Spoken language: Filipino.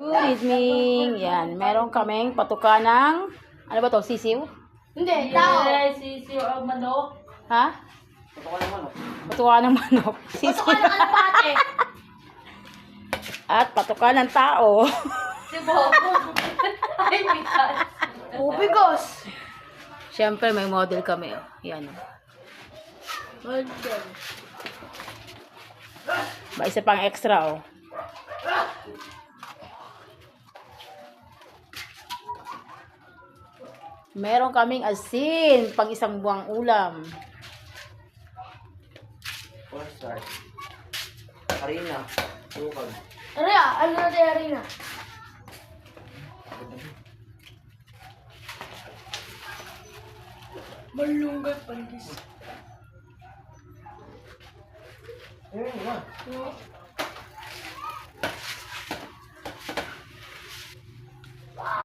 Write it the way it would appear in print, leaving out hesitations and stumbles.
Good evening. Yan, meron kaming patuka ng, ano ba to, sisiw? Hindi, tao. Sisiw ang manok. Ha? Patuka ng manok. Sisiw. Patuka ng alpate. At patuka ng tao. Si Bobo. Ay, bigas. Bigos. Siyempre, may model kami. Oh. Yan. Oh. Ba, isa pang extra, oh. Meron kaming asin, pang isang buwang ulam. Cornstarch. Harina. Sukal. Ria, ano na tayo rin na? Malunggay pandis. Ayun na.